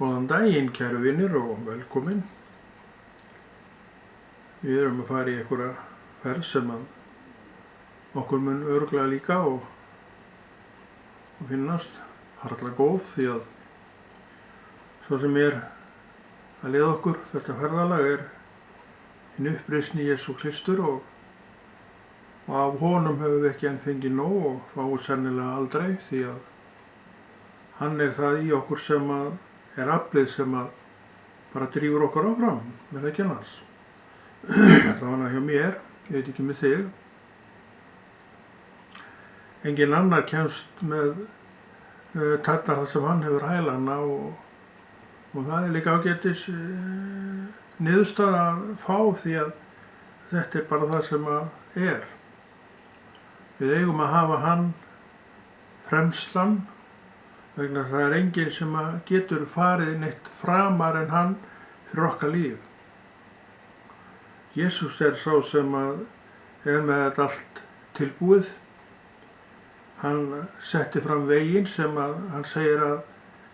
Góðan daginn, kæru vinir, og velkomin. Við erum að fara í einhverja ferð sem að okkur mun örugglega líka og finnast harla góð, því að svo sem er að leiða okkur þetta ferðalag er hinn uppreisni Jesú Kristur og af honum höfum við ekki enn fengið nóg og fáum sennilega aldrei, því að hann er það í okkur sem að er aflið sem að bara drífur okkur áfram með ekki annars. Það var hann hjá mér, ég veit ekki með þig. Engin annar kemst með tærnar það sem hann hefur hælana og það er líka ágætis niðurstaða að fá, því að þetta er bara það sem að er. Við eigum að hafa hann fremstan, vegna það er enginn sem getur farið neitt framar en hann fyrir okkar líf. Jesús er sá sem er með þetta allt tilbúið. Hann setti fram veginn sem hann segir að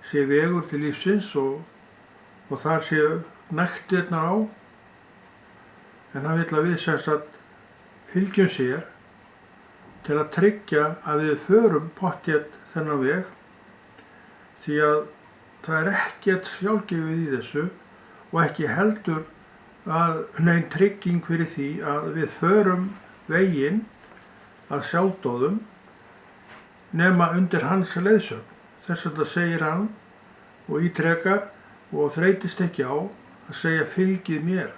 sé vegur til lífsins og þar sé nektirnar á. En hann vill að við sem sagt fylgjum sér til að tryggja að við förum pottþétt þennan veg. Því að það er ekkert sjálfgefið í þessu og ekki heldur að nein trygging fyrir því að við förum veginn að sjálfdóðum nema undir hans leiðsögn. Þess vegna segir hann og ítrekar og þreytist ekki á að segja fylgið mér.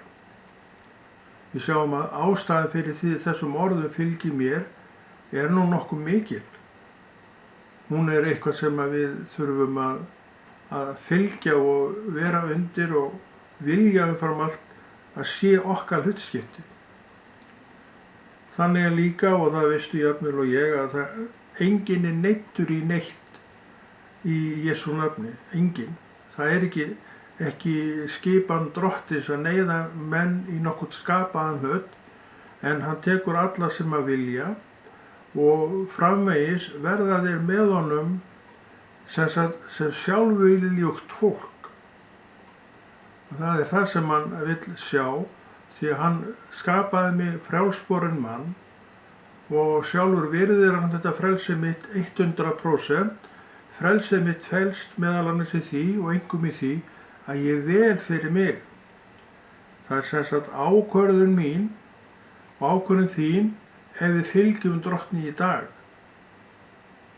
Við sjáum að ástæðan fyrir því þessum orðum fylgið mér er nú nokkuð mikil. Hún er eitthvað sem við þurfum að fylgja og vera undir og vilja umfram allt að sé okkar hlutskipti. Þannig er líka, og það veistu jafnvel og ég, að enginn er neyddur í neitt í Jesú nafni. Enginn. Það er ekki skipan Drottins að neyða menn í nokkurn skapaðan hlut, en hann tekur alla sem að vilja og framvegis verða þeir með honum sem sjálfviljugt fólk. Og það er það sem hann vill sjá, því að hann skapaði mig frjálsborinn mann og sjálfur virðir hann þetta frelsið mitt 100%. Frelsið mitt felst meðal annars í því og einkum í því að ég vel fyrir mig. Það er sem sagt ákvörðun mín og ákvörðun þín ef við fylgjum Drottni í dag.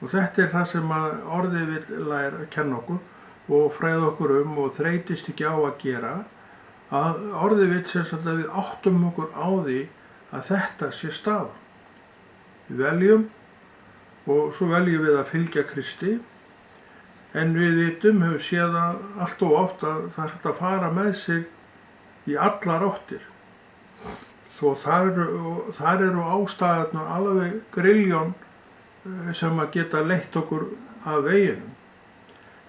Og þetta er það sem orðið vill læra að kenna okkur og fræða okkur og þreytist ekki á að gera, að orðið vill sem sagt að við áttum okkur á því að þetta sé staðan. Við veljum og svo veljum við að fylgja Kristi, en við vitum, höfum séð allt og oft að það er hægt að fara með sig í allar áttir. Svo þar eru ástæðurnar alveg grilljón sem að geta leitt okkur af veginum.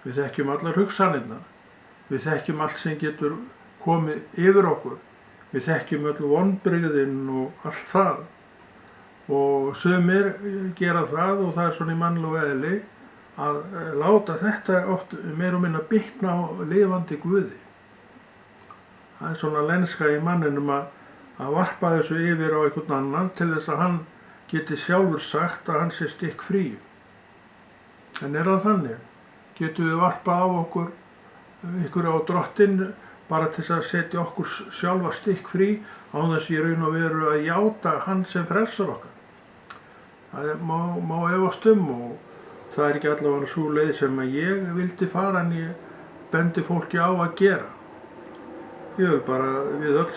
Við þekkjum allar hugsanirnar, við þekkjum allt sem getur komið yfir okkur, við þekkjum öll vonbrigðin og allt það. Og sumir gera það, og það er svona í mannlegu eðli, að láta þetta oft meira og minna bitna á lifandi Guði. Það er svona lenska í manninum að varpa þessu yfir á einhvern annan til þess að hann geti sjálfur sagt að hann sé stikk frí. En er það þannig? Getum við varpa á ykkur á Drottinn bara til þess að setja okkur sjálfa stikk frí án þess í raun og veru að játa hann sem frelsar okkar? Það má efast og það er ekki allavega sú leið sem að ég vildi fara, en ég bendi fólki á að gera. Ég vil bara við öll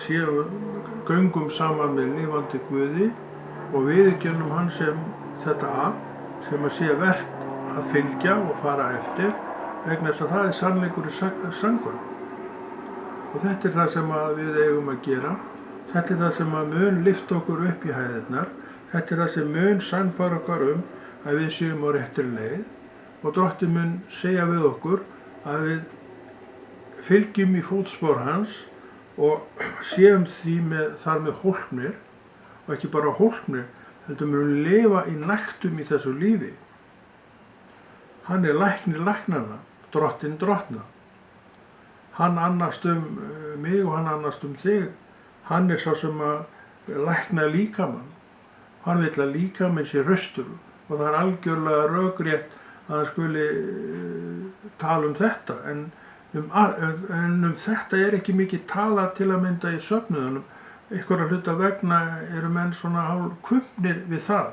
göngum saman með lifandi Guði og viðurkennum hann sem þetta sem að sé vert að fylgja og fara eftir, vegna þess að það er sannleikur samkvæmt. Og þetta er það sem við eigum að gera. Þetta er það sem mun lyfta okkur upp í hæðirnar. Þetta er það sem mun sannfæra okkur að við séum á réttri leið, og Drottinn mun segja við okkur að við fylgjum í fótspor hans og séum þar með hólpnir, og ekki bara hólpnir, heldur munum lifa í nægtum í þessu lífi. Hann er læknir læknanna, Drottinn drottna. hann annast mig og hann annast þig. Hann sá sem að lækna líkamann. Hann vill að líkaminn sé hraustur og það algjörlega rökrétt að hann skuli tala þetta. En þetta ekki mikið talað til að mynda í söfnuðunum. Einhverja hluta vegna eru menn svona hálfkumpnir við það.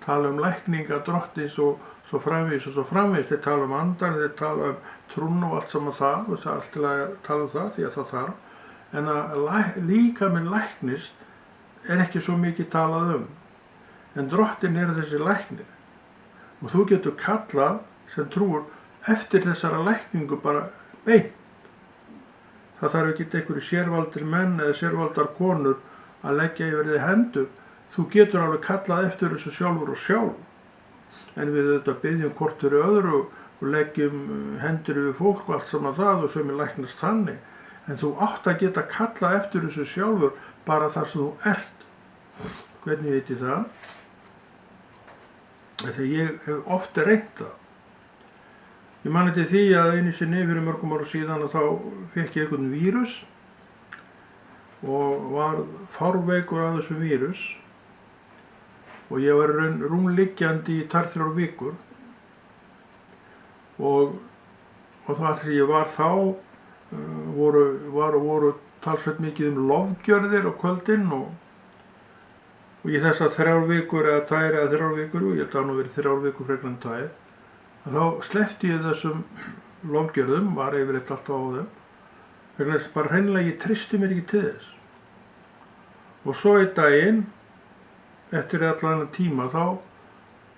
Tala lækninga Drottins og svo framvegis og svo framvegis. Þeir tala andan, þeir tala trúnn og allt saman það og það allt til að tala það því að það þarf. En að líkaminn læknist ekki svo mikið talað En Drottinn þessi læknir. Og þú getur kallað sem trúur eftir þessara lækningu bara beint. Það þarf ekki einhverju sérvaldir menn eða sérvaldar konur að leggja yfir þig hendur. Þú getur alveg kallað eftir þessu sjálfur og sjálf. En við auðvitað byggjum hvort fyrir öðru og leggjum hendur yfir fólk og allt saman það og sem læknast þannig. En þú átt að geta kallað eftir þessu sjálfur bara þar sem þú ert. Hvernig veit ég það? Þegar ég hef oft reynt það. Ég man eftir því að einu sinni fyrir mörgum árum síðan að þá fékk ég einhvern vírus og var fárveikur af þessum vírus og ég var rúmliggjandi í 2-3 vikur og það sem ég var þá voru talsvert mikið lofgjörðir á kvöldin og í þessar 3 vikur eða 2 eða 3 vikur og ég held að nú verið 3 vikur frekar en 2 þá sleppti ég þessum lofgjörðum, var yfirleitt alltaf á þeim vegna þess að bara hreinlega ég treysti mér ekki til þess og svo einn daginn eftir allan tíma þá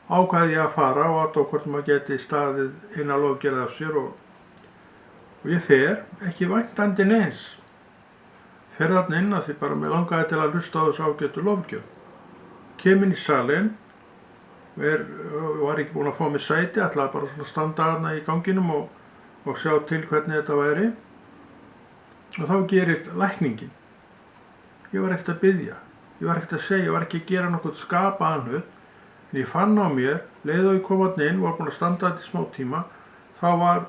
ákvað ég að fara og athuga hvort maður geti staðið eina lofgjörð af sér og ég fer ekki væntandi neins fer þarna inn að því bara mig langaði til að hlusta á þessu ágætu lofgjörð kem inn í salinn var ekki búinn að fá mér sæti, ætlaði bara svona standa þarna í ganginum og sjá til hvernig þetta væri og þá gerist lækningin. Ég var ekkert að biðja, ég var ekkert að segja, ég var ekki að gera nokkuð skapaðan hlut en ég fann á mér, leið og ég kom þarna inn, var búinn að standa þetta í smá tíma þá var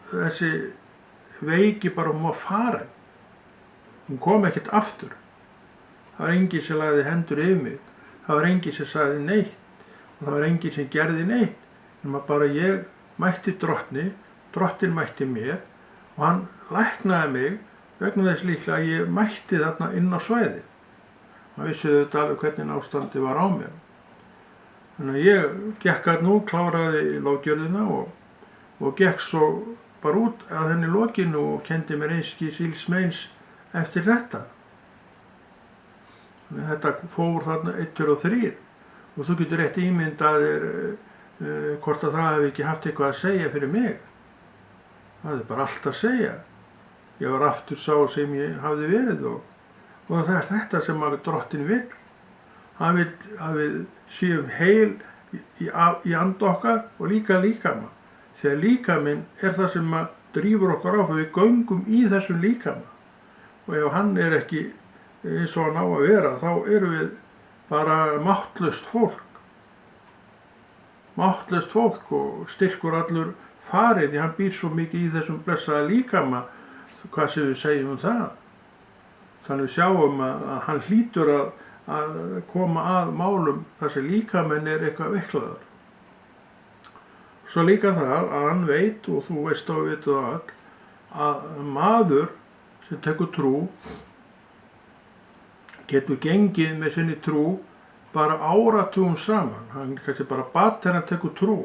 þessi veiki bara var farin. Hún kom ekkert aftur. Það var enginn sem lagði hendur yfir mig, það var enginn sem sagði neitt og það var enginn sem gerði neitt nema bara ég mætti Drottinn mætti mér og hann læknaði mig vegna þess líklega að ég mætti þarna inn á svæðið. Hann vissi auðvitað alveg hvernig ástandið var á mér. Þannig að ég gekk að kláraði lofgjörðina og gekk svo bara út að henni lokinu og kenndi mér einskis ills meins eftir þetta. Þannig að þetta fór þarna 1, 2 og 3 og þú getur rétt ímyndað hvort að það hefði ekki haft eitthvað að segja fyrir mig. Það er bara allt að segja. Ég var aftur sá sem ég hafði verið og það er þetta sem að Drottinn vill. Hann vill að við séum heil í anda okkar og líka líkama. Þegar líkaminn það sem að drífur okkar áfram, við göngum í þessum líkama. Og ef hann ekki eins og hann á að vera, þá erum við bara máttlaust fólk. Máttlaust fólk og styrkur allur farið því hann býr svo mikið í þessum blessaða líkama, hvað sem við segjum það. Þannig við sjáum að hann hlýtur að koma að málum þar sem líkaminn eitthvað veiklaður. Svo líka það að hann veit, og þú veist og veit það all, að maður sem tekur trú getur gengið með sinni trú bara áratugum saman. Hann kannski bara barn þegar hann tekur trú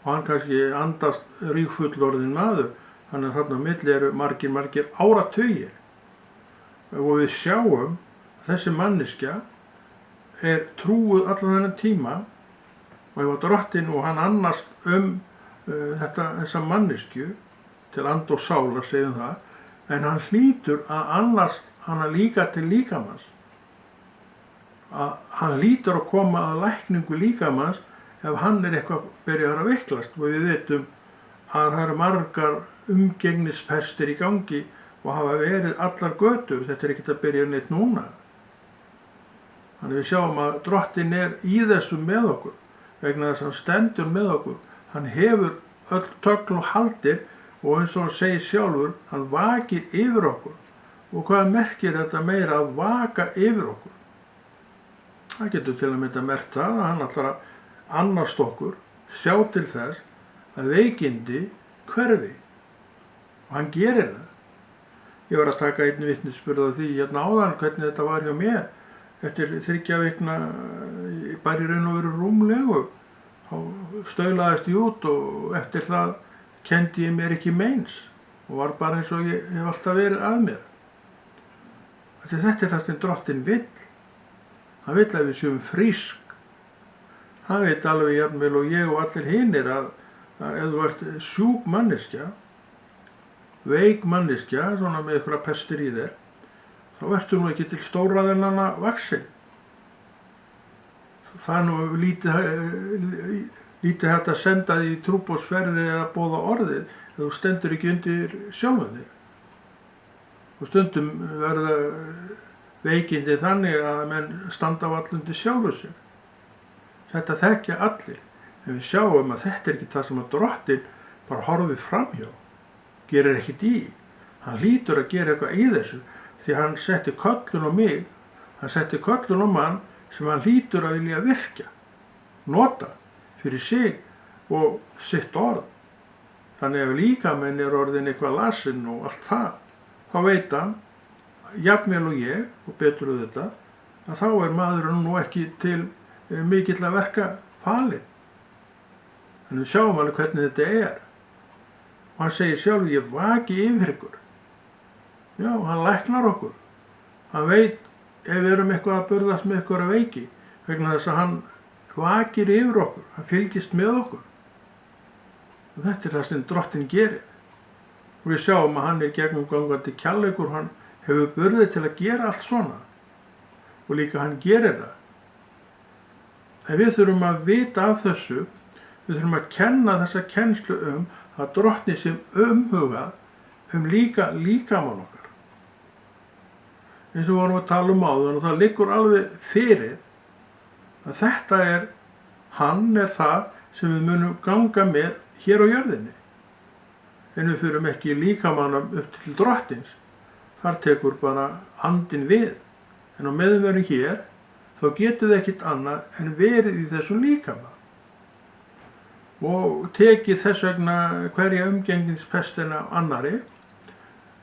og hann kannski andast ríkfullorðinn maður, þannig að þarna á milli eru margir áratugir. Og við sjáum að þessi manneskja trúuð allan þennan tíma og ef Drottinn og hann annast þessa manneskju til and og sálar, segjum það, en hann hlýtur að annast hana líka til líkamans. Að hann hlýtur að koma að lækningu líkamans ef hann eitthvað byrjar að veiklast og við vitum að það eru margar umgengnispestir í gangi og hafa verið allar götur, þetta ekkert að byrja neitt núna. Þannig við sjáum að Drottinn í þessu með okkur, vegna þess að hann stendur með okkur, hann hefur öll tögl og haldir og eins og hann segir sjálfur, hann vakir yfir okkur. Og hvað merkir þetta meira að vaka yfir okkur? Það getur til að mynda merkt það að hann ætlar að annast okkur, sjá til þess að veikindi hverfi. Og hann gerir það. Ég var að taka einn vitnisburð af því hérna áðan hvernig þetta var hjá mér. Eftir 3 vikna, bara í raun og veru rúmlegu, þá staulaðist ég út og eftir það kenndi ég mér ekki meins og var bara eins og ég hef alltaf verið að mér. Þetta er það sem Drottinn vill. Hann vill að við séum frísk. Hann veit alveg jafnvel og ég og allir hinir að ef þú ert sjúk manneskja, veik manneskja, svona með eitthvað pestir í þér, þá ertu nú ekki til stóraðinanna vaksin. Það er nú lítið hægt að senda því í trúboðsferði eða boða orðið ef þú stendur ekki undir sjálfum þér. Og stundum verða veikindi þannig að menn standa á allundi sjálfur sér. Þetta þekkja allir, en við sjáum að þetta er ekki það sem að Drottinn bara horfir framhjá, gerir ekkert í. Hann hlýtur að gera eitthvað í þessu, því hann setti köllun á mig, hann setti köllun á mann sem hann hlýtur að vilja virkja, nota fyrir sig og sitt orð. Þannig ef líkaminn er orðin eitthvað lasinn og allt það, þá veit hann, jafnvel og ég, og betur þetta, að þá er maðurinn nú ekki til mikill að verka falinn. Þannig við sjáum alveg hvernig þetta er. Og hann segir sjálf, ég vaki yfir ykkur. Já, hann læknar okkur. Hann veit ef við erum eitthvað að burðast með eitthvað veiki, vegna þess að hann vakir yfir okkur, hann fylgist með okkur. Og þetta er það sem Drottinn gerir. Og við sjáum að hann er gegnumgangandi kærleikur, hann hefur burði til að gera allt svona. Og líka hann gerir það. En við þurfum að vita af þessu, við þurfum að kenna þessa kennslu að Drottni sem umhugað líkamann okkar. Eins og við vorum að tala áðan og það liggur alveg fyrir að þetta hann er það sem við munum ganga með hér á jörðinni. En við förum ekki líkamannum upp til Drottins, þar tekur bara andinn við. En á meðan við erum hér, þá getum við ekkert annað en verið í þessum líkama. Og tekið þess vegna hverja umgengnispestina af annarri,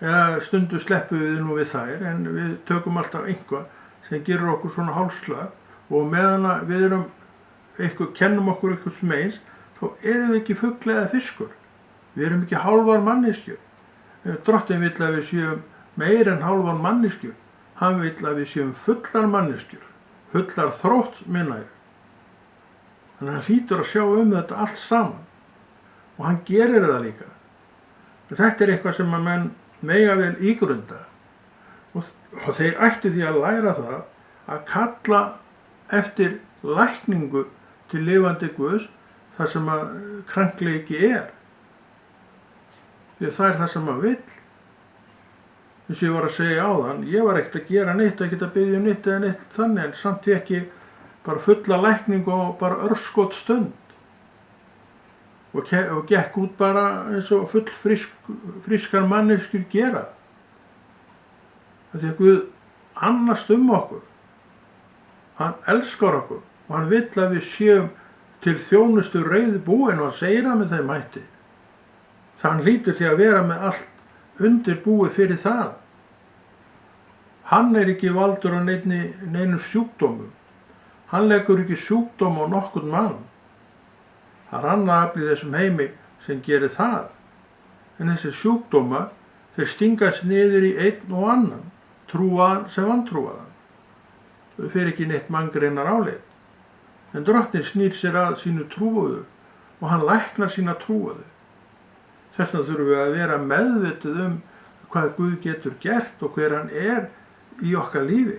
eða stundu sleppum við nú við þær, en við tökum alltaf einhvað sem gerir okkur svona hálsslag og meðan við kennum okkur eitthvað sem eins, þá erum við ekki fugl eða fiskur. Við erum ekki hálfar manneskjur. Drottinn vill að við séum meir en hálfar manneskjur. Hann vill að við séum fullar manneskjur, fullar þrótt minna ég. Þannig að hann hlýtur að sjá þetta allt saman og hann gerir það líka. Þetta er eitthvað sem að menn mega vel ígrunda og þeir ættu því að læra það að kalla eftir lækningu til lifandi Guðs þar sem að krankleiki er. Því það er það sem maður vill. Eins og ég var að segja áðan, ég var ekkert að gera neitt, ekkert að biðja neitt eða neitt þannig, en samt ekki bara fulla lækningu og bara örskot stund. Og gekk út bara eins og full frískar manneskjur gera. Því að Guð annast okkur. Hann elskar okkur og hann vill að við séum til þjónustu reiðubúin og hann segir það með þeim hætti. Hann hlýtur því að vera með allt undirbúið fyrir það. Hann er ekki valdur á neinu sjúkdómum. Hann leggur ekki sjúkdóm á nokkurn mann. Það er annað afl í þessum heimi sem gerir það. En þessi sjúkdóma, þeir stingast niður í einn og annan, trúaðan sem vantrúaðan. Þau fer ekki neitt manngreinar áleit. En Drottinn snýr sér að sínu trúuðu og hann læknar sína trúuðu. Þess vegna þurfum við að vera meðvituð hvað Guð getur gert og hver hann er í okkar lífi.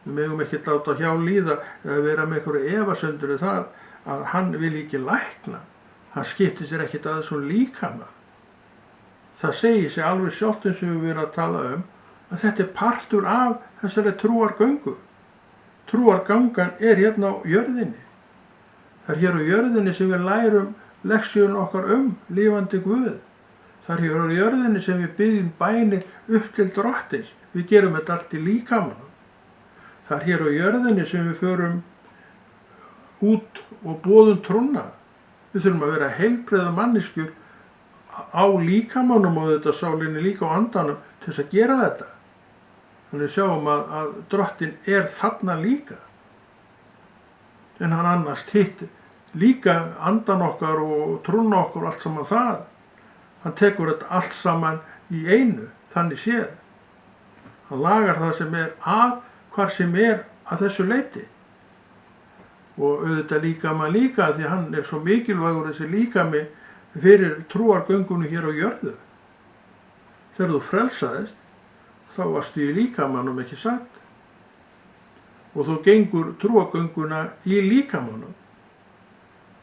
Við megum ekki láta hjá líða eða vera með einhverju efasemdir það að hann vil ekki lækna. Hann skiptir sér ekkert að þessum líkama. Það segir sig alveg sjálft eins og við erum að tala að þetta er partur af þessari trúargöngu. Trúargangan er hérna á jörðinni. Það er hér á jörðinni sem við lærum leksjun okkar lifandi Guð. Það er hér á jörðinni sem við byggjum bænir upp til Drottins. Við gerum þetta allt í líkamanum. Það er hér á jörðinni sem við förum út og boðum trúna. Við þurfum að vera heilbrigðar manneskjur á líkamanum og þetta sálinni líka á andanum til þess að gera þetta. Þannig við sjáum að Drottin er þarna líka. En hann annast hitt líka andan okkar og trúna okkar og allt saman það. Hann tekur þetta allt saman í einu, þannig séð. Hann lagar það sem er hvar sem er að þessu leyti. Og auðvitað líkama líka því hann er svo mikilvægur þessi líkami fyrir trúargöngunum hér á jörðu. Þegar þú frelsaðist, þá varstu í líkamanum, ekki satt? Og þú gengur trúargönguna í líkamanum.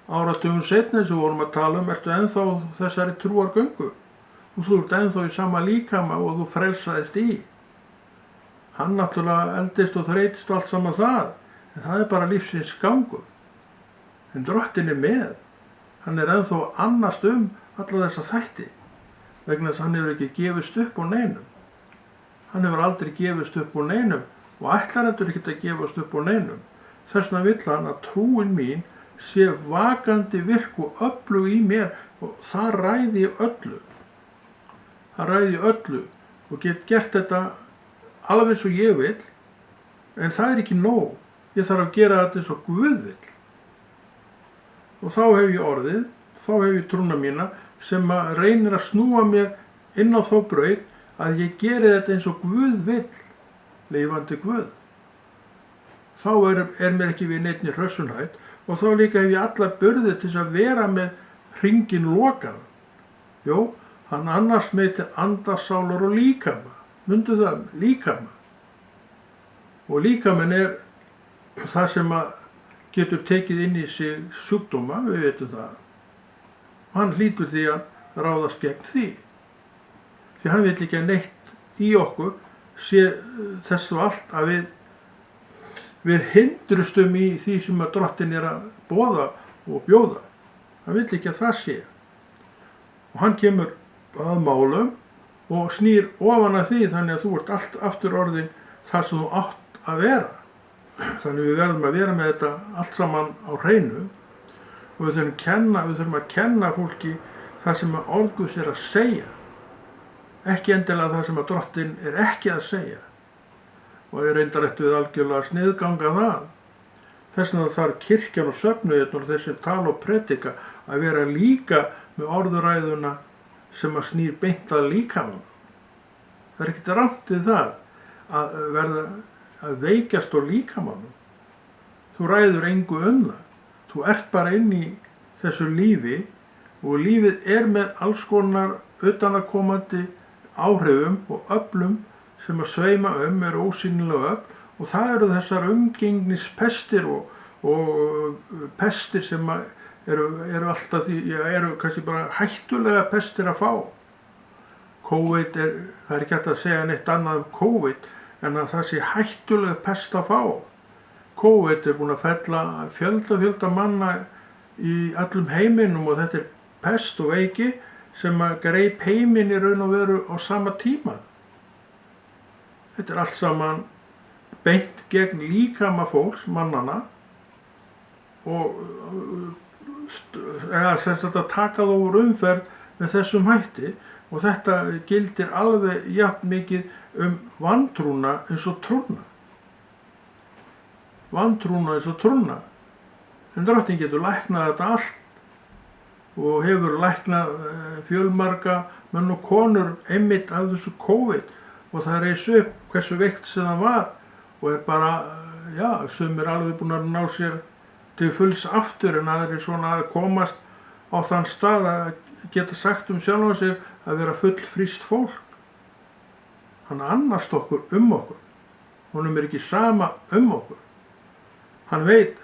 Áratugum seinna sem við vorum að tala ertu ennþá þessari trúargöngu og þú ert ennþá í sama líkama og þú frelsaðist í. Hann náttúrulega eldist og þreytist allt saman það, en það er bara lífsins gangur. En Drottinn er með. Hann er ennþá annast alla þessa þætti, vegna þess að hann hefur ekki gefist upp á neinum. Hann hefur aldrei gefist upp á neinum og ætlar heldur ekki að gefast upp á neinum. Þess vegna vill hann að trúin mín sé vakandi virk og öflug í mér og það ræði öllu. Það ræði öllu og get gert þetta alveg eins og ég vil, en það er ekki nóg. Ég þarf að gera þetta eins og Guð vill. Og þá hef ég orðið, þá hef ég trúna mína sem að reynir að snúa mér inn á þá braut að ég geri þetta eins og Guð vill, lifandi Guð. Þá er mér ekki við neinni hrössunhætt og þá líka hef ég alla burði til þess að vera með hringinn lokaðan. Jó, hann annars meitir anda, sálar og líkama. Mundu það, líkama. Og líkamen er það sem að getur tekið inn í sig sjúkdóma, við veitum það. Og hann hlýtur því að ráðast gegn því. Því hann vil ekki að neitt í okkur sé þess og allt að við hindrustum í því sem að Drottinn er að boða og bjóða. Hann vill ekki að það sé. Og hann kemur að málum og snýr ofan að því þannig að þú ert allt aftur orðin það sem þú átt að vera. Þannig við verðum að vera með þetta allt saman á hreinu og við þurfum að kenna fólki það sem að orð Guðs er að segja. Ekki endilega það sem að Drottinn er ekki að segja. Og ég reyndar eftir við algjörlega sniðganga það. Þess vegna þarf kirkjan og söfnuðirnir og þeir sem tala og predika að vera líka með orðuræðuna sem að snýr beint að líkamanum. Það er ekkert rangt við það að verða að veikjast á líkamanum. Þú ræður engu það. Þú ert bara inn í þessu lífi og lífið er með alls konar utanaðkomandi áhrifum og öflum sem að sveima eru ósýnilega öfl og það eru þessar umgengnispestir og pestir sem eru alltaf eru kannski bara hættulega pestir að fá. COVID það er ekki hægt að segja neitt annað COVID en að það sé hættulega pest að fá. COVID búin að fella fjölda manna í allum heiminum og þetta er pest og veiki sem að greip heiminn í raun og veru á sama tíma. Þetta er allt saman beint gegn líkama fólks, mannana, og semst að taka þá úr umferð með þessum hætti og þetta gildir alveg jafn mikið vantrúna eins og trúna. Vantrúna eins og trúna. En Drottinn getur læknað þetta allt og hefur læknað fjölmarga menn og konur einmitt af þessu COVID og það reis upp hversu veikt sem það var og er bara, sumir alveg búin að ná sér til fulls aftur en aðrir svona að komast á þann stað að geta sagt sjálfan sig að vera fullfrískt fólk. Hann annast okkur okkur. Honum er ekki sama okkur. Hann veit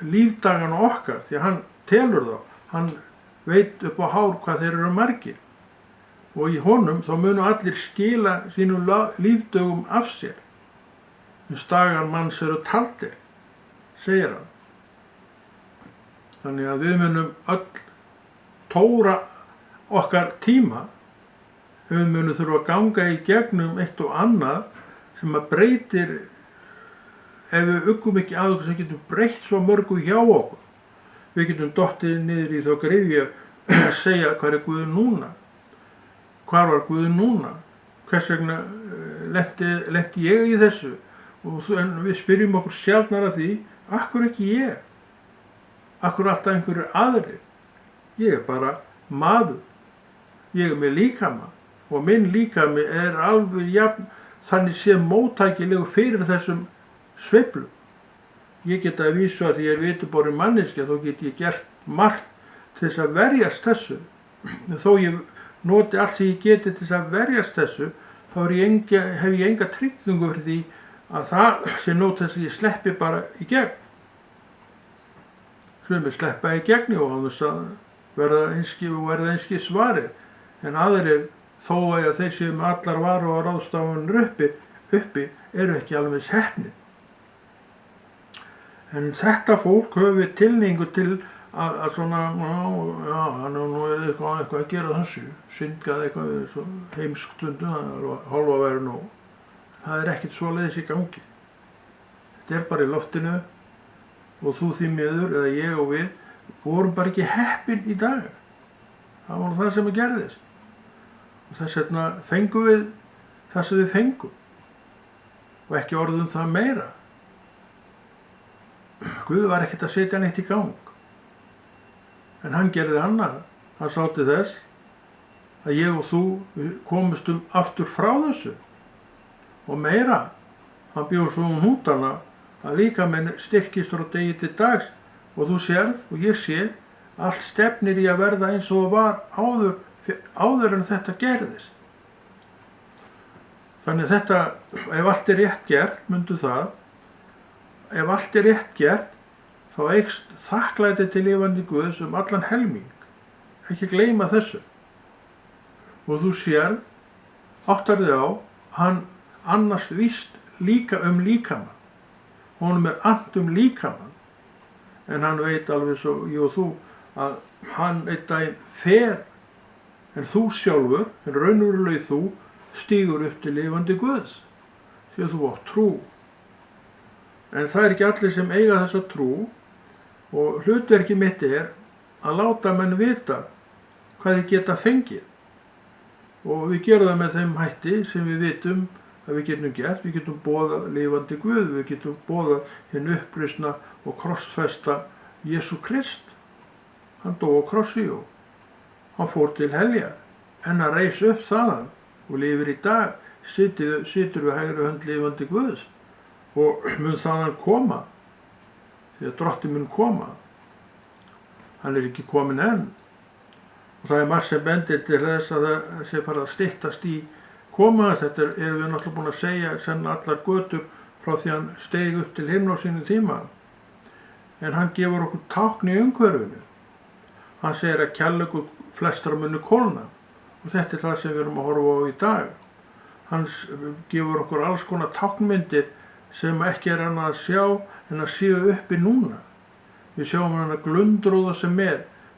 lífdagana okkar því að hann telur þá. Hann veit upp á hár hvað þeir eru margir. Og í honum þá munu allir skila sínum lífdögum af sér. Dagar manns eru taldir, segir hann. Þannig að við munum öll tóra okkar tíma við munum þurfa að ganga í gegnum eitt og annað sem að breytir, ef við uggum ekki að okkur sem getum breytt svo mörgu hjá okkur. Við getum dottið niður í þá gryfju að segja hvað Guð núna? Hvar var Guð núna? Hvers vegna lenti ég í þessu? En við spyrjum okkur sjaldnar að því, af hverju ekki ég? Af hverju alltaf einhverjir aðrir? Ég bara maður. Ég með líkama og minn líkami alveg jafn þannig sé móttækilegur fyrir þessum sveiflum. Ég get að vísu að því ég vituborinn manneskja, þá get ég gert margt til þess að verjast þessu. Þó ég noti allt sem ég geti til þess að verjast þessu, þá hef ég enga tryggingu fyrir því að það sé nót þess að ég sleppi bara í gegn. Sumir sleppa í gegni og án þess að verða einski svarir, en aðrir þó að þeir séu með allar varu og ráðstafanir uppi eru ekki alveg heppnir. En þetta fólk höfum tilhneigingu til að svona, hann nú eitthvað að gera þessu, syndgað eitthvað heimsktundum, hálfa verið nóg. Það ekkert svoleiðis í gangi. Þetta bara í loftinu og þú því miður, eða ég og við, vorum bara ekki heppin í dag. Það var það sem gerðist. Og þess vegna fengum við það sem við fengum. Og ekki orðum það meira. Guð var ekkert að setja neitt í gang. En hann gerði annað. Hann sá til þess að ég og þú komumst aftur frá þessu. Og meira, hann bjó svo hnútana að líkaminn styrkist frá degi til dags og þú sérð og ég sé allt stefnir í að verða eins og það var áður en þetta gerðist. Þannig þetta, ef allt rétt gert, mundu það, ef allt rétt gert, þá eykst þakklæti til lifandi Guðs allan helming. Ekki gleyma þessu. Og þú sérð, áttar þig á, hann annars víst líka líkamann. Honum annt líkamann. En hann veit alveg svo, ég og þú, að hann einn daginn fer, en þú sjálfur, en raunverulega þú, stígur upp til lifandi Guðs. Því að þú átt trú. En það ekki allir sem eiga þessa trú, og hlutverki mitt að láta menn vita hvað þeir geta fengið. Og við gerum það með þeim hætti sem við vitum að við getum gert. Við getum boðað lifandi Guð, við getum boðað hinn uppreisna og krossfesta Jesú Krist. Hann dó á krossi og hann fór til heljar, en hann reis upp þaðan og lifir í dag, situr við hægri hönd lifandi Guðs og mun þaðan koma, því að drottinn mun koma. Hann ekki kominn enn. Og það margt sem bendir til þess að það sé fara að styttast í koma. Þetta erum við náttúrulega búin að segja senn allar götur frá því hann steig upp til himna á sínum tíma. En hann gefur okkur tákn í umhverfinu. Hann segir að kærleikur flestra muni kólna. Og þetta það sem við erum að horfa á í dag. Hann gefur okkur alls konar táknmyndir sem ekki annað að sjá en að séu uppi núna. Við sjáum hann að glundróða sem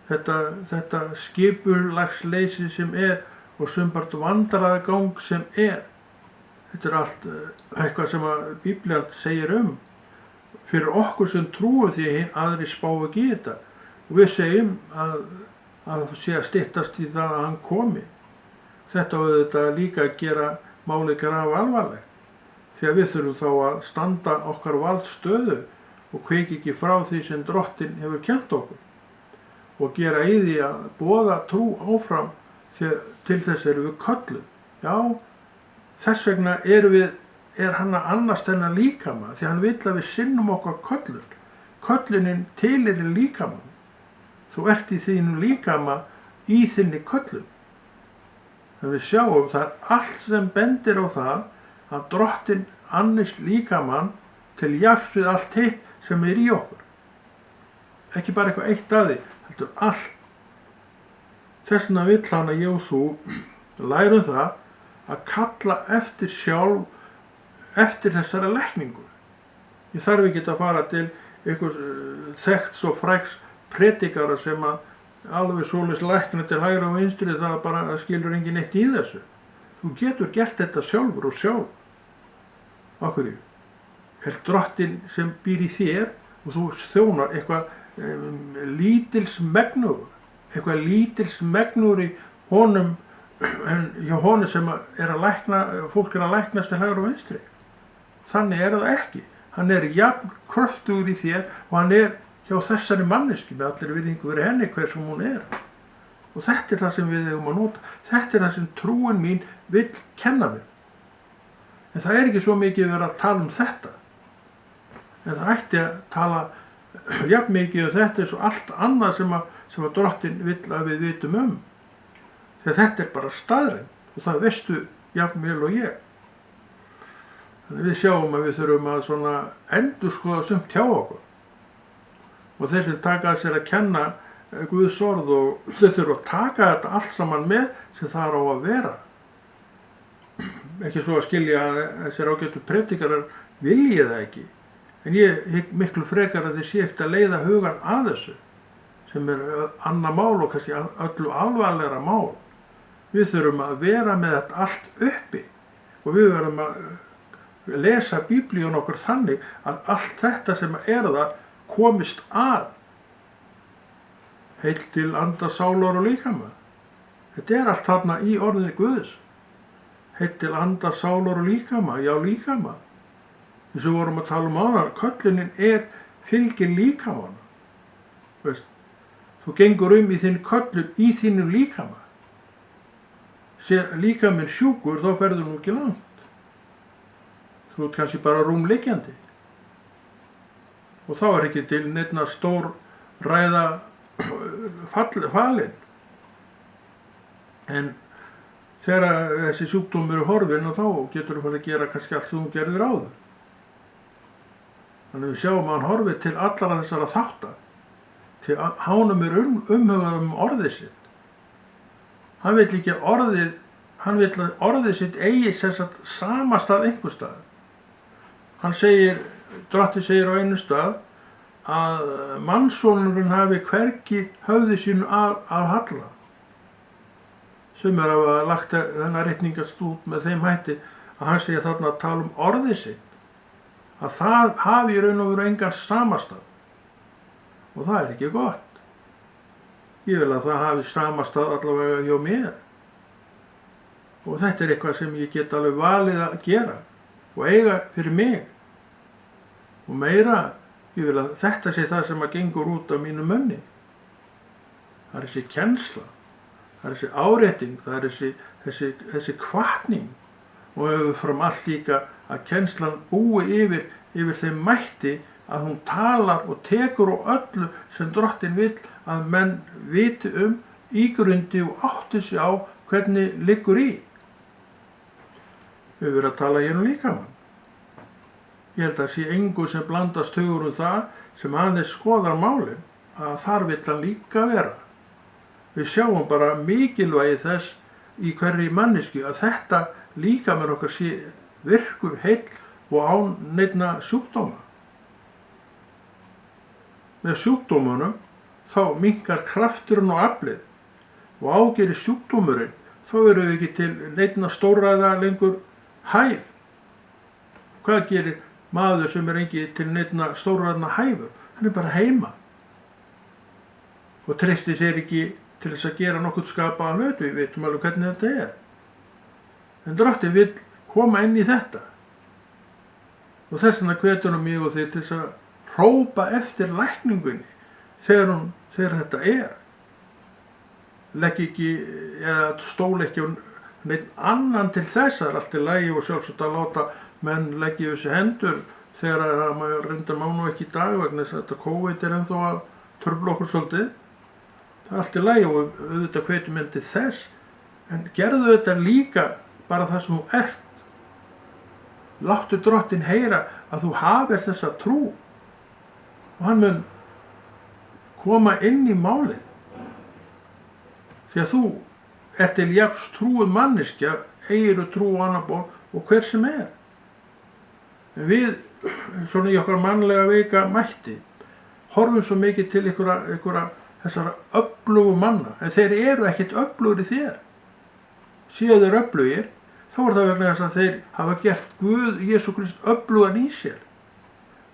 þetta skipulagsleysi sem og sumpart vandræðagang sem Þetta allt eitthvað sem að Biblían segir fyrir okkur sem trúum því aðri spá ekki í þetta. Og við segjum að sé að styttast í það að hann komi. Þetta auðvitað líka að gera málið grafalvarlegt. Því að við þurfum þá að standa okkar valdstöðu og hvika ekki frá því sem drottinn hefur kennt okkur. Og gera í því að boða trú áfram til þess erum við kölluð. Já, þess vegna hann að annast þennan líkama, því hann vill að við sinnum okkar köllun. Köllunin tilheyrir líkamann. Þú ert í þínu líkama í þinni köllun. En við sjáum það allt sem bendir á það að drottinn annist líkamann til jafns við allt hitt sem í okkur. Ekki bara eitthvað eitt af því, heldur allt. Þess vegna vill hann að ég og þú lærum það að kalla eftir þessari lækningu. Ég þarf ekki að fara til einhvers þekkts og frægs predikara sem að alveg svoleiðis lækna til hægri og vinstri, það bara skilur enginn neitt í þessu. Þú getur gert þetta sjálfur og sjálf. Af hverju? Drottinn sem býr í þér og þú þjónar eitthvað lítilsmegnur í honum en hjá honum sem fólk að læknast til hægri og vinstri. Þannig það ekki. Hann jafn kröftugur í þér og hann hjá þessari manneski með allir virðingu fyrir henni hver sem hún Og þetta það sem við eigum að nota. Þetta það sem trúin mín vill kenna mér. En það ekki svo mikið verið að tala þetta. En það ætti að tala jafn mikið þetta eins og allt annað sem að Drottinn vill að við vitum Þegar þetta bara staðreynd og það veistu jafn vel og ég. Þannig við sjáum að við þurfum að svona endurskoða sumt hjá okkur. Og þeir sem taka að sér að kenna Guðs orð og þeir þurfa að taka þetta allt saman með sem það á að vera. Ekki svo að skilja að þessir ágætu predikarar vilji það ekki. En ég hygg miklu frekar að þeir sé ekkert að leiða hugan að þessu sem annað mál og kannski öllu alvarlegra mál. Við þurfum að vera með þetta allt uppi og við verðum að lesa Biblíun okkur þannig að allt þetta sem það komist að. Heill til anda, sálar og líkama. Þetta allt þarna í orðinni Guðs. Heill til anda, sálar og líkama, já líkama. Þess að við vorum að tala áðan, köllunin fylgir líkamanum. Veist, þú gengur í þinn köllun í þínu líkama. Sé líkaminn sjúkur, þá ferðu nú ekki langt. Þú kannski bara rúmliggjandi. Og þá ekki til neinna stór ræða falin. En þegar þessi sjúkdómur horfinn og þá getur þú farið að gera kannski allt sem þú gerðir áður. Þannig við sjáum að hann horfir til allara þessara þátta. Til hánum umhugað orðið sitt. Hann vill ekki að orðið sitt eigi samastað einhver stað. Drottinn segir á einu stað að mannssonurinn hafi hvergi höfði sínu að halla. Sumir hafa lagt þennan reikningast út með þeim hætti að hann segir þarna að tala orðið sitt. Að það hafi í raun og veru engan samastað. Og það ekki gott. Ég vil að það hafi samastað allavega hjá mér. Og þetta eitthvað sem ég get alveg valið að gera og eiga fyrir mig. Og meira, ég vil að þetta sé það sem gengur út af mínu munni. Það þessi kennsla, það þessi árétting, það þessi hvatning og fram allt líka að kennslan búi yfir þeim mætti að hún talar og tekur á öllu sem Drottinn vill að menn viti ígrundi og átti sig á hvernig liggur í. Við verðum að tala hér líkamann. Ég held að sé engu sem blandast hugur það sem aðeins skoðar málin að þar vill hann líka vera. Við sjáum bara mikilvægi þess í hverri manneski að þetta líkaminn okkar sé virkur heill og án neinna sjúkdóma. Með sjúkdómunum þá minnkar krafturinn og aflið og ágerir sjúkdómurinn þá erum við ekki til neinna stórræða lengur hæf. Hvað gerir maður sem ekki til neinna stórræðna hæfur? Hann bara heima og treystir sér ekki til þess að gera nokkuð skapaðan hlut. Við veitum alveg hvernig þetta En Drottinn vill koma inn í þetta og þess vegna hvetur hann mig og þig til þess að hrópa eftir lækningunni þegar þetta legg ekki eða stól ekki neitt annan til þess. Það allt í lagi og sjálfsagt að láta menn leggja þessi hendur þegar maður reyndar má nú ekki í dag vegna þess að þetta COVID ennþá að trufla okkur svolítið. Það allt í lagi og auðvitað hvetur menn til þess en gerðu þetta líka bara það sem þú ert. Láttu Drottinn heyra að þú hafir þessa trú og hann mun koma inn í málið. Því að þú ert til jafns trúuð manneskja, eigiru trú á annan borð og hver sem En við, svona í okkar mannlega veika mætti, horfum svo mikið til einhverja þessara öflugu manna, en þeir eru ekkert öflugir í þér. Séu þeir öflugir, þá er það vegna þess að þeir hafa gert Guð Jesú Krist öflugan í sér.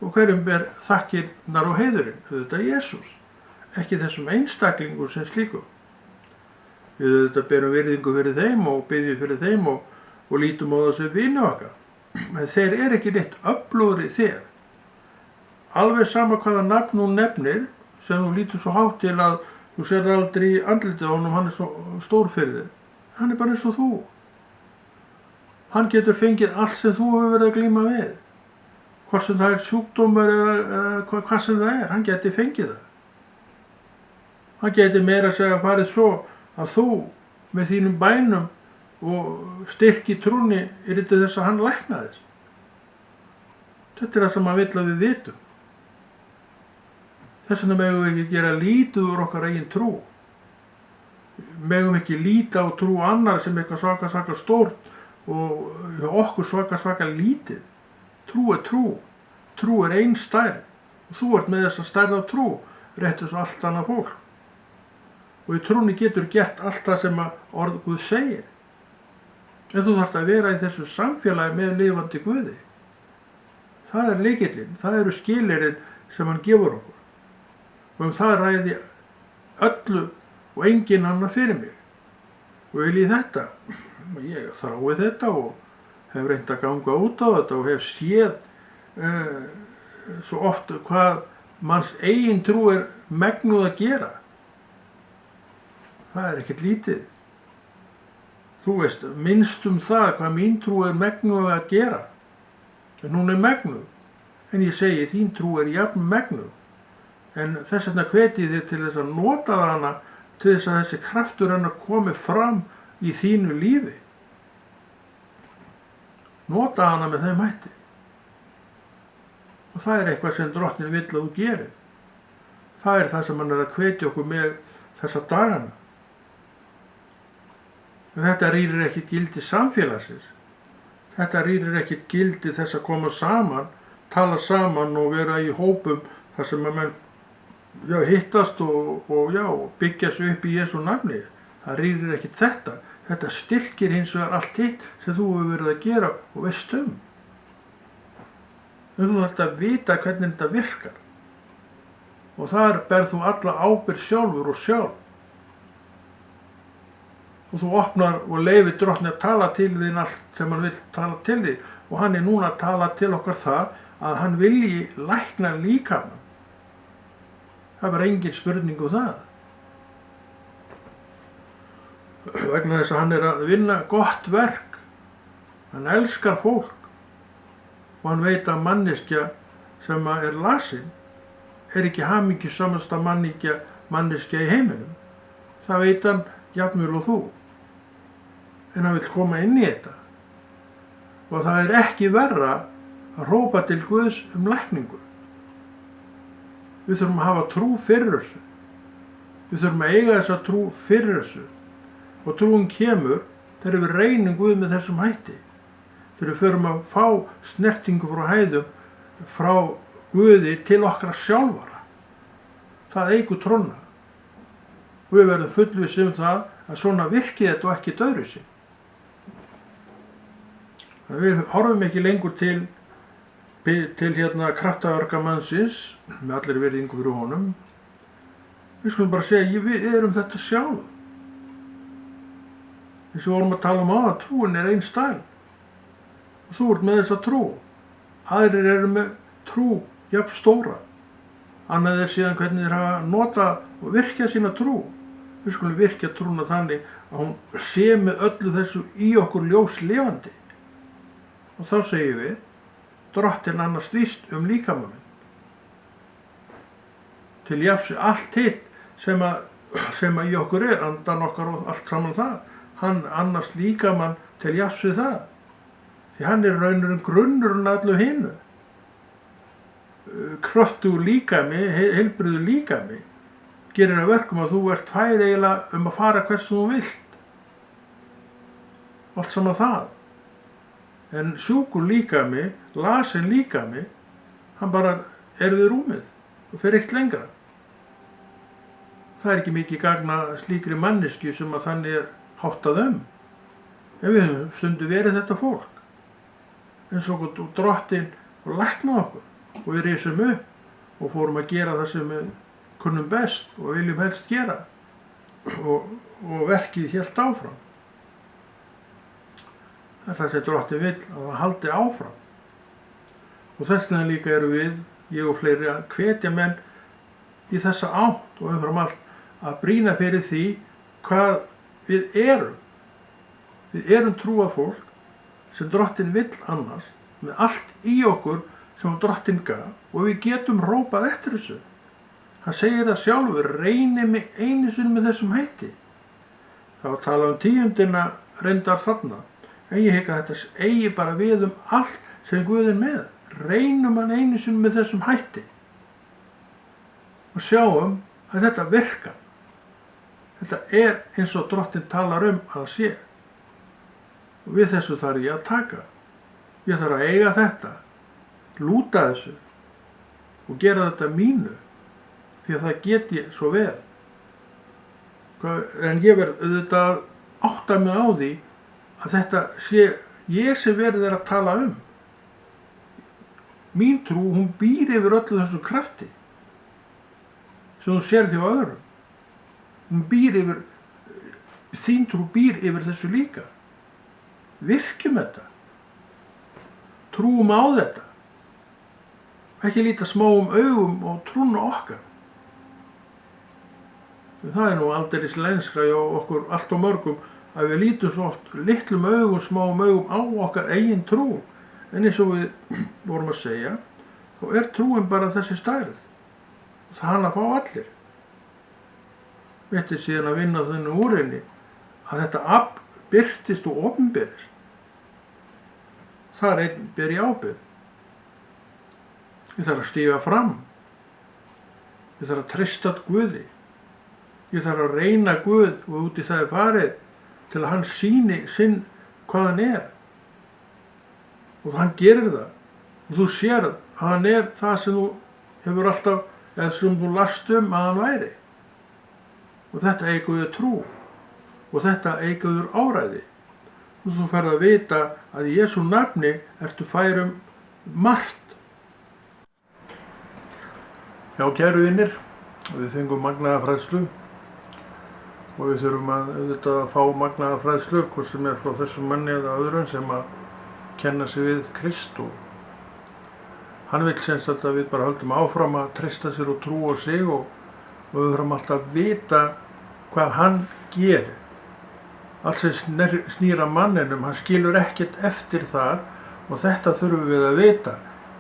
Og hverjum ber þakkirnar og heiðurinn? Auðvitað Jesús, ekki þessum einstaklingur sem slíkum. Við auðvitað berum virðingu fyrir þeim og biðjum fyrir þeim og lítum á það sem vini okkar. En þeir eru ekki neitt öflugri þér. Alveg sama hvaða nafn hún nefnir, sem þú lítur svo hátt til að þú sér aldrei í andlitið á honum, hann er svo stór fyrir þig. Hann er bara eins og þú. Hann getur fengið allt sem þú hefur verið að glíma við. Hvort sem það er sjúkdómur eða hvað sem það er, hann geti fengið það. Hann geti meira að segja farið svo að þú með þínum bænum og styrk í trúnni er þetta þess að hann læknaðist. Þetta er það sem hann vill að við vitum. Þess vegna megum við ekki gera lítið úr okkar eigin trú. Megum ekki líta á trú annar sem eitthvað svaka stórt og okkur svaka lítið. Trú er trú. Trú er ein stærð. Og þú ert með þessa stærð af trú, rétt eins og allt annað fólk. Og í trúnni getur gert allt það sem orð Guð segir. En þú þarft að vera í þessu samfélagi með lifandi Guði. Það er lykillinn, það eru skilyrðin sem hann gefur okkur. Og það ræði öllu og enginn annar fyrir mig. Og vil ég þetta, ég þrái þetta og hef reynt að ganga út á þetta og hef séð svo oft hvað manns eigin trú er megnuð að gera. Það er ekkert lítið. Þú veist, minnst það hvað mín trú er megnuð að gera. En hún er megnuð. En ég segi, þín trú er jafn megnuð. En þess vegna hvet ég þig til þess að nota hana til þess að þessi kraftur hennar komi fram í þínu lífi. Nota hana með þeim hætti. Og það er eitthvað sem Drottinn vill að þú gerir. Það er það sem hann er að hvetja okkur með þessa dagana. En þetta rýrir ekkert gildi samfélagsins. Þetta rýrir ekkert gildi þess að koma saman, tala saman og vera í hópum þar sem að menn hittast og byggja sig upp í Jesú nafni. Það rýrir ekkert þetta. Þetta styrkir hins vegar allt hitt sem þú hefur verið að gera og veist um. En þú þarft að vita hvernig þetta virkar. Og þar berð þú alla ábyrgð sjálfur og sjálf. Og þú opnar og leyfir Drottni að tala til þín allt sem hann vill tala til þín. Og hann er núna að tala til okkar það að hann vilji lækna líkamann. Það er bara engin spurning um það. Vegna þess að hann er að vinna gott verk. Hann elskar fólk. Og hann veit að manneskja sem er lasin er ekki hamingjusamasta manneskja í heiminum. Það veit hann jafnvel og þú. En hann vill koma inn í þetta. Og það er ekki verra að hrópa til Guðs lækningu. Við þurfum að hafa trú fyrir þessu. Við þurfum að eiga þessa trú fyrir þessu. Og trúin kemur þegar við reynum Guð með þessum hætti. Þegar við förum að fá snertingu frá hæðum, frá Guði til okkar sjálfara. Það eykur trúna. Og við verðum fullviss það að svona virki þetta og ekki öðruvísi. Við horfum ekki lengur til kraftaverkamannsins með allir virðingu fyrir honum. Við skulum bara segja, við erum þetta sjálf. Þess að við vorum að tala um að trúin er ein stærð. Og þú ert með þessa trú. Aðrir eru með trú jafn stóra. Annað er síðan hvernig þeir hafa nota og virkja sína trú. Við skulum virkja trúna þannig að hún sé með öllu þessu í okkur ljós lifandi. Og þá segjum við, Drottinn annars víst líkamann. Til jafns allt hitt sem að í okkur er, andan okkar og allt saman það. Hann annars líkamann til jafns við það. Því hann er raunurinn grunnurinn allu hinu. Kröftugur líkami, heilbrigður líkami, gerir að verkum að þú ert fær eiginlega að fara hvert sem þú vilt. Allt saman það. En sjúkur líkami, lasin líkami, hann bara er við rúmið og fer eitt lengra. Það er ekki mikið gagna slíkri mannesku sem að þannig er háttað En við höfum stundu verið þetta fólk, eins og Drottinn og læknaði okkur og við risum upp og fórum að gera það sem við kunnum best og viljum helst gera og verkið hélt áfram. Það er það sem Drottinn vill, að það haldi áfram. Og þess vegna líka eru við, ég og fleiri, að hvetja menn í þessa átt og umfram allt að brýna fyrir því hvað við erum. Við erum trúað fólk sem Drottinn vill annars, með allt í okkur sem Drottinn gaf, og við getum hrópað eftir þessu. Hann segir það sjálfur, reyni mig einu sinni með þessum hætti. Það var að tala um tíundina reyndar þarna, en ég hygg að þetta eigi bara við allt sem Guð er með. Reynum hann einu sinni með þessum hætti og sjáum að þetta virkar. Þetta er eins og Drottinn talar að það sé. Og við þessu þarf ég að taka. Ég þarf að eiga þetta, lúta þessu og gera þetta mínu, því að það get ég svo vel. En ég verð auðvitað að átta mig á því að þetta sé ég sem verið að tala um. Mín trú, hún býr yfir öllu þessum krafti sem hún sér því á öðrum. Hún býr yfir, þín trú býr yfir þessu líka. Virkjum þetta. Trúum á þetta. Ekki líta smáum augum og trúna okkar. Það er nú aldeilis lenskra hjá okkur allt og mörgum að við lítum svo oft litlum augum, smáum augum á okkar eigin trú. En eins og við vorum að segja, þá er trúin bara þessi stærð. Það hann að fá allir. Þetta er síðan að vinna þennan úr henni að þetta afl birtist og opinberist. Það er einn ber í ábyrgð. Ég þarf að stíga fram. Ég þarf að treysta Guði. Ég þarf að reyna Guð og út í það er farið til að hann sýni sinn hvað hann er. Og hann gerir það. Og þú sér að hann er það sem þú hefur alltaf, eða sem þú last að hann væri. Og þetta eiguður trú. Og þetta eiguður áræði. Og þú ferð að vita að í Jesú nafni ertu fær margt. Já, kæru vinir, við fengum magnaða fræðslu. Og við þurfum að fá magnaða fræðslu, hvort sem er frá þessum manni eða öðrum sem að kenna sig við Kristó. Hann vill semst að við bara höldum áfram að treysta sér og trúa á sig og við þurfum alltaf að vita hvað hann gerir. Allt sem snýr að manninum, hann skilur ekkert eftir það og þetta þurfum við að vita.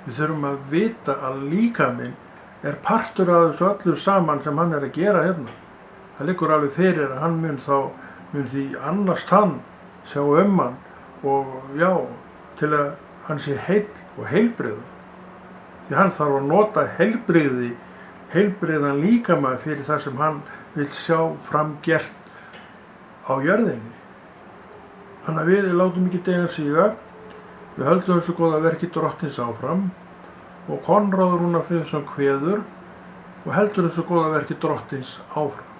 Við þurfum að vita að líkaminn er partur af þessu öllu saman sem hann er að gera hérna. Það liggur alveg fyrir að hann mun því annast hann, sjá hann og já, til að hann sé heill og heilbrigður. Því hann þarf að nota heilbrigðan líkama fyrir það sem hann vil sjá framgert á jörðinni. Þannig að við látum ekki degna síga, við höldum þessu góða verki Drottins áfram og Konráð Rúnar Friðjónsson kveður og heldur þessu góða verki Drottins áfram.